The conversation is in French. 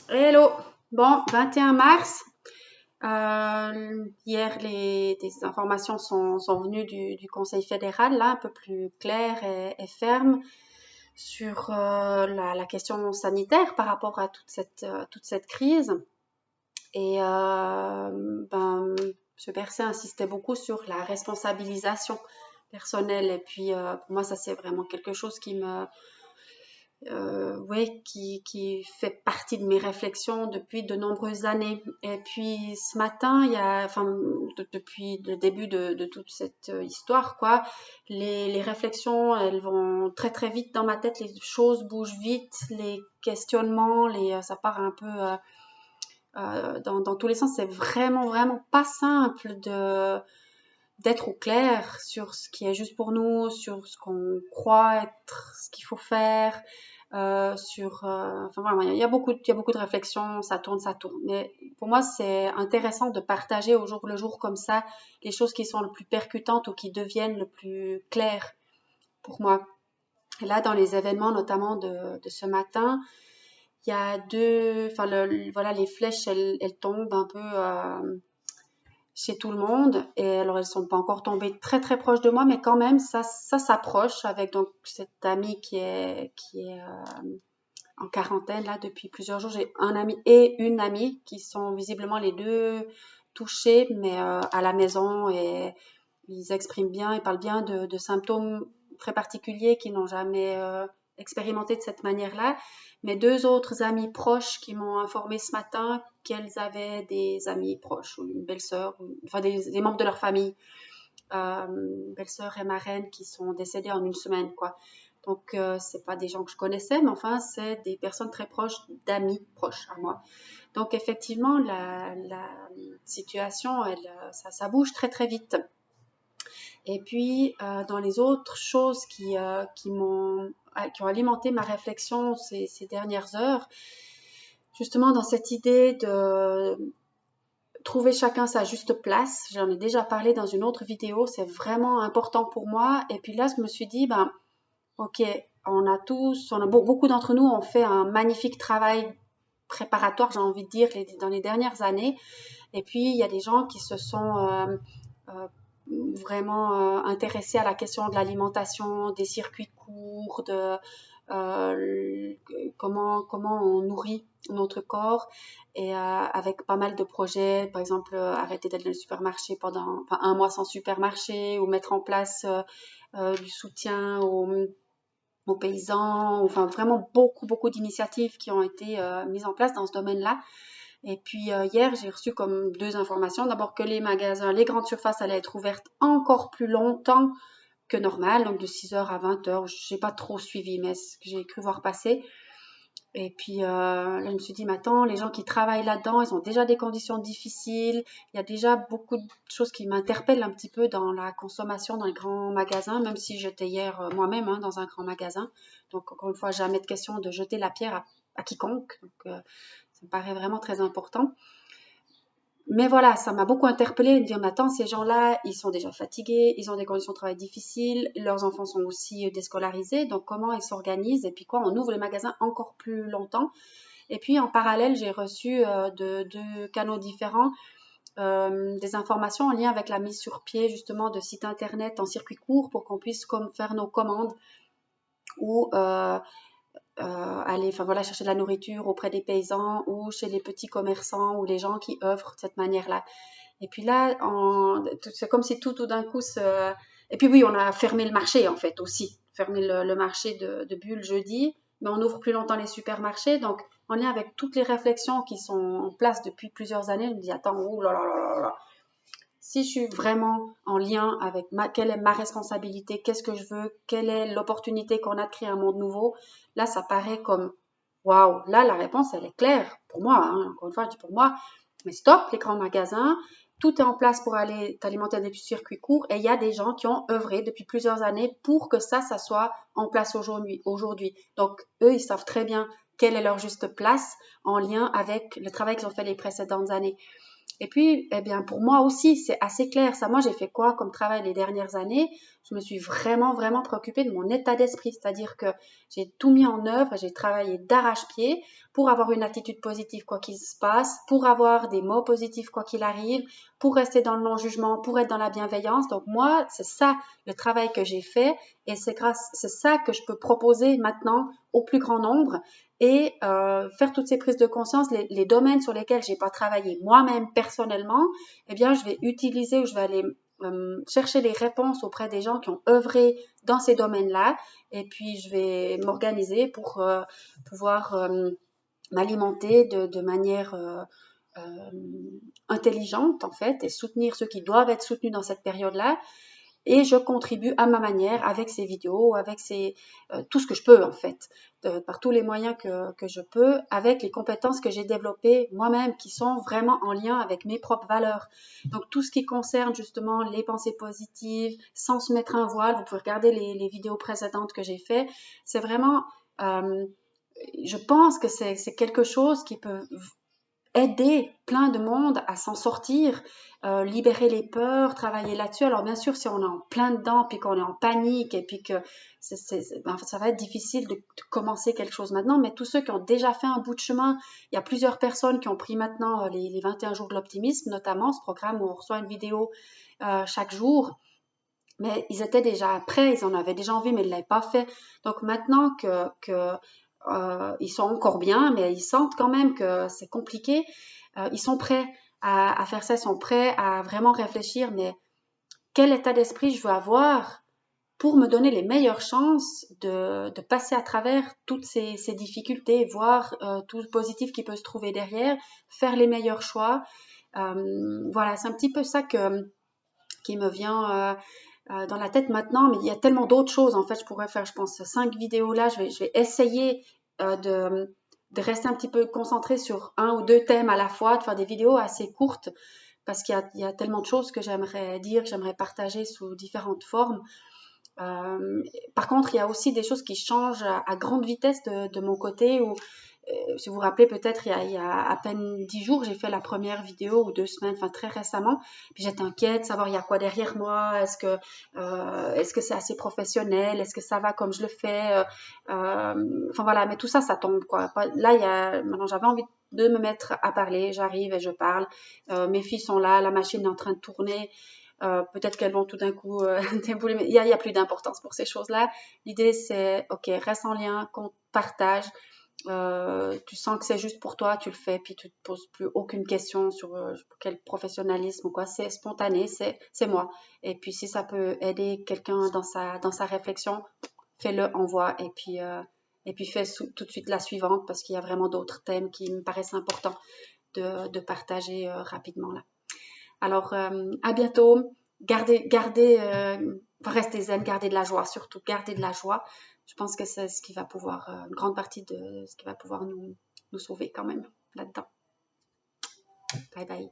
Hello! Bon, 21 mars. Hier, des informations sont venues du Conseil fédéral, là, un peu plus claires et fermes sur la question sanitaire par rapport à toute cette crise. Et ben, M. Berset insistait beaucoup sur la responsabilisation personnelle. Et puis, pour moi, ça, c'est vraiment quelque chose ouais, qui fait partie de mes réflexions depuis de nombreuses années. Et puis ce matin, depuis le début de toute cette histoire, quoi, les réflexions, elles vont très très vite dans ma tête, les choses bougent vite, les questionnements, ça part un peu dans tous les sens. C'est vraiment vraiment pas simple d'être au clair sur ce qui est juste pour nous, sur ce qu'on croit être, ce qu'il faut faire, enfin vraiment, il y a beaucoup de réflexions, ça tourne, ça tourne. Mais pour moi, c'est intéressant de partager au jour le jour comme ça les choses qui sont le plus percutantes ou qui deviennent le plus claires pour moi. Et là, dans les événements, notamment de ce matin, il y a voilà, les flèches, elles tombent un peu chez tout le monde. Et alors, elles sont pas encore tombées très très proches de moi, mais quand même, ça s'approche avec donc cette amie qui est en quarantaine là depuis plusieurs jours. J'ai un ami et une amie qui sont visiblement les deux touchés, mais à la maison et ils expriment bien, ils parlent bien de symptômes très particuliers qu'ils n'ont jamais expérimenté de cette manière-là. Mes deux autres amies proches qui m'ont informé ce matin qu'elles avaient des amis proches, ou une belle-sœur, enfin des membres de leur famille, belle-sœur et marraine qui sont décédés en une semaine, quoi. Donc, c'est pas des gens que je connaissais, mais enfin, c'est des personnes très proches, d'amis proches à moi. Donc, effectivement, la situation, ça bouge très, très vite. Et puis, dans les autres choses qui ont alimenté ma réflexion ces dernières heures, justement dans cette idée de trouver chacun sa juste place, j'en ai déjà parlé dans une autre vidéo, c'est vraiment important pour moi. Et puis là, je me suis dit, ben, ok, beaucoup d'entre nous ont fait un magnifique travail préparatoire, j'ai envie de dire, dans les dernières années. Et puis, il y a des gens qui se sont euh, vraiment intéressés à la question de l'alimentation, des circuits courts, de comment on nourrit notre corps et avec pas mal de projets, par exemple arrêter d'aller dans le supermarché pendant un mois sans supermarché ou mettre en place du soutien aux paysans, enfin vraiment beaucoup beaucoup d'initiatives qui ont été mises en place dans ce domaine-là. Et puis hier, j'ai reçu comme deux informations. D'abord que les magasins, les grandes surfaces allaient être ouvertes encore plus longtemps que normal, donc de 6 heures à 20 heures. Je n'ai pas trop suivi, mais ce que j'ai cru voir passer. Et puis là, je me suis dit, mais attends, les gens qui travaillent là-dedans, ils ont déjà des conditions difficiles. Il y a déjà beaucoup de choses qui m'interpellent un petit peu dans la consommation dans les grands magasins, même si j'étais hier moi-même dans un grand magasin. Donc, encore une fois, jamais de question de jeter la pierre à quiconque. Donc, ça me paraît vraiment très important. Mais voilà, ça m'a beaucoup interpellée de dire, mais attends, ces gens-là, ils sont déjà fatigués, ils ont des conditions de travail difficiles, leurs enfants sont aussi déscolarisés, donc comment ils s'organisent? Et puis quoi, on ouvre les magasins encore plus longtemps. Et puis en parallèle, j'ai reçu de deux canaux différents des informations en lien avec la mise sur pied justement de sites internet en circuit court pour qu'on puisse faire nos commandes ou aller, enfin voilà, chercher de la nourriture auprès des paysans ou chez les petits commerçants ou les gens qui œuvrent de cette manière-là. Et puis là, c'est comme si tout d'un coup se... Et puis oui, on a fermé le marché en fait aussi, fermé le marché de Bulle jeudi, mais on ouvre plus longtemps les supermarchés. Donc on est avec toutes les réflexions qui sont en place depuis plusieurs années. Je me dis, attends, oh là là là là là. Si je suis vraiment en lien avec quelle est ma responsabilité, qu'est-ce que je veux, quelle est l'opportunité qu'on a de créer un monde nouveau, là, ça paraît comme, waouh, là, la réponse, elle est claire pour moi, hein. Encore une fois, je dis pour moi, mais stop, les grands magasins, tout est en place pour aller t'alimenter des circuits courts et il y a des gens qui ont œuvré depuis plusieurs années pour que ça soit en place aujourd'hui. Donc, eux, ils savent très bien quelle est leur juste place en lien avec le travail qu'ils ont fait les précédentes années. Et puis, eh bien, pour moi aussi, c'est assez clair. Ça, moi, j'ai fait quoi comme travail les dernières années? Je me suis vraiment, vraiment préoccupée de mon état d'esprit. C'est-à-dire que j'ai tout mis en œuvre, j'ai travaillé d'arrache-pied pour avoir une attitude positive quoi qu'il se passe, pour avoir des mots positifs quoi qu'il arrive, pour rester dans le non-jugement, pour être dans la bienveillance. Donc moi, c'est ça le travail que j'ai fait et c'est ça que je peux proposer maintenant au plus grand nombre et faire toutes ces prises de conscience, les domaines sur lesquels j'ai pas travaillé moi-même personnellement, eh bien je vais utiliser ou je vais aller chercher les réponses auprès des gens qui ont œuvré dans ces domaines-là et puis je vais m'organiser pour pouvoir m'alimenter de manière intelligente en fait et soutenir ceux qui doivent être soutenus dans cette période-là et je contribue à ma manière avec ces vidéos, avec tout ce que je peux en fait, par tous les moyens que je peux, avec les compétences que j'ai développées moi-même qui sont vraiment en lien avec mes propres valeurs. Donc tout ce qui concerne justement les pensées positives, sans se mettre un voile, vous pouvez regarder les vidéos précédentes que j'ai fait, c'est vraiment, je pense que c'est quelque chose qui peut aider plein de monde à s'en sortir, libérer les peurs, travailler là-dessus. Alors bien sûr, si on est en plein dedans, puis qu'on est en panique, et puis que ben, ça va être difficile de commencer quelque chose maintenant, mais tous ceux qui ont déjà fait un bout de chemin, il y a plusieurs personnes qui ont pris maintenant les 21 jours de l'optimisme, notamment ce programme où on reçoit une vidéo chaque jour. Mais ils étaient déjà prêts, ils en avaient déjà envie, mais ils ne l'avaient pas fait. Donc maintenant que ils sont encore bien, mais ils sentent quand même que c'est compliqué. Ils sont prêts à faire ça, ils sont prêts à vraiment réfléchir, mais quel état d'esprit je veux avoir pour me donner les meilleures chances de passer à travers toutes ces difficultés, voir tout le positif qui peut se trouver derrière, faire les meilleurs choix. Voilà, c'est un petit peu ça qui me vient dans la tête maintenant, mais il y a tellement d'autres choses. En fait, je pourrais faire, je pense, 5 vidéos là. Je vais essayer de rester un petit peu concentrée sur un ou deux thèmes à la fois, de faire des vidéos assez courtes, parce qu'il y a tellement de choses que j'aimerais dire, que j'aimerais partager sous différentes formes. Par contre, il y a aussi des choses qui changent à grande vitesse de mon côté, où si vous vous rappelez, peut-être il y a à peine 10 jours, j'ai fait la première vidéo ou 2 semaines, enfin très récemment. Puis j'étais inquiète de savoir il y a quoi derrière moi. Est-ce que c'est assez professionnel? Est-ce que ça va comme je le fais? Enfin voilà, mais tout ça, ça tombe quoi. Là, maintenant j'avais envie de me mettre à parler. J'arrive et je parle. Mes filles sont là, la machine est en train de tourner. Peut-être qu'elles vont tout d'un coup débouler, mais il y a plus d'importance pour ces choses-là. L'idée, c'est, ok, reste en lien, qu'on partage. Tu sens que c'est juste pour toi, tu le fais, puis tu te poses plus aucune question sur quel professionnalisme ou quoi. C'est spontané, c'est moi. Et puis si ça peut aider quelqu'un dans sa réflexion, fais-le, envoie. Et puis fais tout de suite la suivante parce qu'il y a vraiment d'autres thèmes qui me paraissent importants de partager rapidement là. Alors, à bientôt. Restez zen, gardez de la joie, surtout gardez de la joie. Je pense que c'est ce qui va pouvoir, une grande partie de ce qui va pouvoir nous sauver quand même là-dedans. Bye bye.